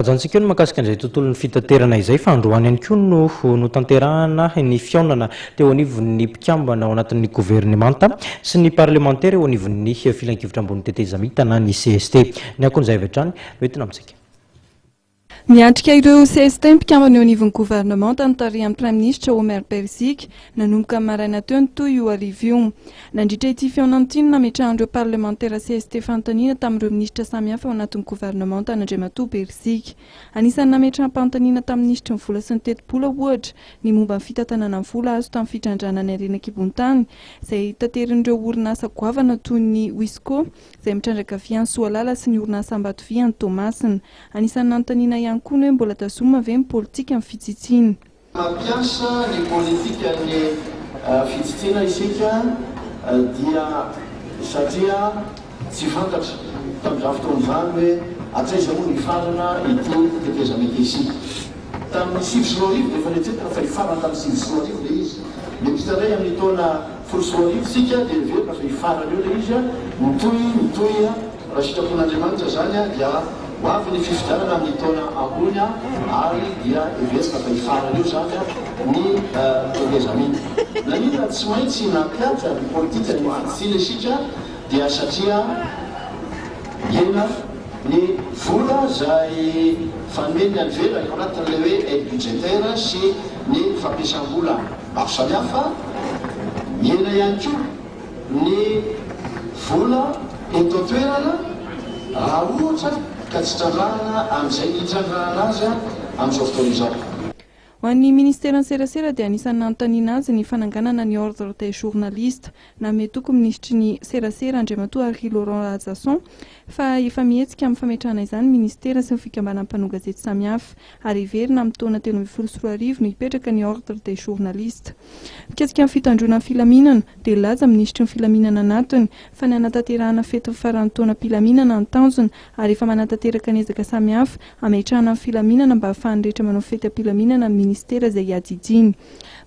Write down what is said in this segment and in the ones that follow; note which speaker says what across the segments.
Speaker 1: Ajantsika ny makasika an'izay tontolon'ny fitaterana izay fa androany ihany koa no tanterahana ny fiaonana teo anivon'ny mpikambana ao anatin'ny gouvernemanta sy ny parlementaire eo anivon'ny filan-kevitra ambony tetezamita na ny CST. Ny akon'izay avy hatrany hoentina amintsika.
Speaker 2: Niatrika ireo CST mpikambana eo anivon'ny gouvernemanta ny tarihan'ny Prime Ministre Omer Bersik nanomboka maraina teo ny toy io arivo io. Nandritra ity fiaonantiny nametrahan'ireo parlementaire CST fanontaniana tamin'ireo ministra samihafa ao anatin'ny gouvernemanta Andriamatoa Bersik. Anisan'ny nametrahan'ny tamin'ny ministra ny vola sy ny teti-bola ohatra ny momba ny fitantanana ny vola azo tamin'ny fitrandrana ny Renakibon-tany izay tateran'ireo orinasa goavana toy ny Wisco izay mitrandraka Vian Soalala sy ny orinasa Ambatovia ny Thomasina. Anisan'ny nanontaniana ihany koa ny hoe mbola tazoma ve ny politika amin'ny fitsitsiana.
Speaker 3: Mampiasa ny politika ny fitsitsiana isika dia satria tsy fantatra tamin'izao fotoan'izany hoe atraiza moa ny farana ity tetezamety isika. Tamin'ny sivy sy roa arivo dia efa niatsetana fa hifarana tamin'ny sivy sy roa arivo ilay izy. Miampita ray amin'ny taona folo sy roa arivo isika dia everina fa hifarana eo ilay izy mitohy raha sitrapon'Andriamanitra zany dia ho avy ny fifidianana amin'ny taona ambony ary dia everina fa hifarana eo zany ny tetezamety. Na inona tsy maintsy nampiatra ny politika ny fitsitsiana isika dia satria ena ny vola izay fanomeny any velany ao anatin'ilay hoe aide budgétaire sy ny fampiasam-bola maro samihafa. Miena ihany koa ny vola eto an-toerana raha ohatra ka tsy trandrahana amin'izay hitrandrahana azy amin'izao fotoana izao.
Speaker 2: Ho an'ny ministera serasera dia anisan'ny nanontaniana azy ny fananganana ny ordre des journalistes nametoko ministry ny serasera Andriamatoa Henri Laurent Razasson fa efa mihetsika amin'ny fametrahana izany ministera sy ny fikambanan'ny mpanao gazety samihafa ary heverina amin'ny taona 2024 no hipetraka ny ordre des journalistes. Mikasika amin'ny fitandroana ny filaminana dia laza ministry ny filaminana anatiny fa ny anatanterahana fety ny faran'ny taona mpilaminana ny tanjona ary efa manatanteraka ny ezaka samihafa ametrahana ny filaminana mba ahafahan'ny rehetra manao fety ampilaminana ministera izay hiadzijiny.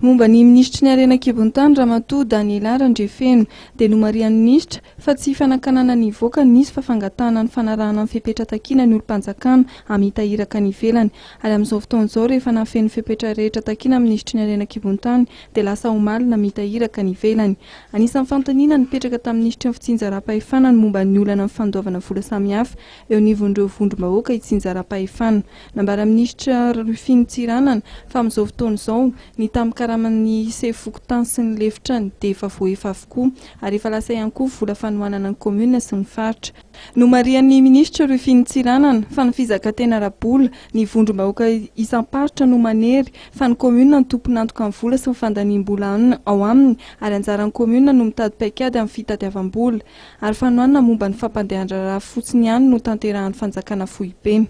Speaker 2: Momba ny ministry ny Renakibon-tany Ramatoa Daniela Randrefeno dia nomarian'ny ministra fa tsy fanakanana ny voaka nisy fa fangatahana ny fanarahana ny fepetra takiana ny olo-mpanjakana amitahiraka ny ivelany. Ary amin'izao fotoan'izao rehefa nafeny fepetra rehetra takiana ministry ny Renakibon-tany dia lasa omalina mitahiraka ny ivelany. Anisan'ny fanontaniana nipetraka tamin'ny ministry ny fitsinjaram-pahefana ny momba ny olana ny fandoavana vola samihafa eo anivon'ireo vondrom-bahoaka hitsinjaram-pahefana. Nambara ministra Rufiny Tsiranana fa amin'izao fotoan'izao ny tamikaraman'ny sefokotany sy ny lefitrany dia efa voaefa avokoa ary efa lasa ihany koa vola fanohanana ny komuna sy ny faritra. Nomarian'ny ministra Rufiny Tsiranana fa ny fizakantena ara-bola ny vondrom-bahoaka isam-paritra no manery fa ny komuna ny tompony antoka ny vola sy ny fandaniam-bola ao aminy ary anjaran'ny komuna no mitady paikady amin'ny fitadiavam-bola ary fanohanana momba ny fampandehan-draharaha fotsiny ihany no tanterahan'ny fanjakana foibe.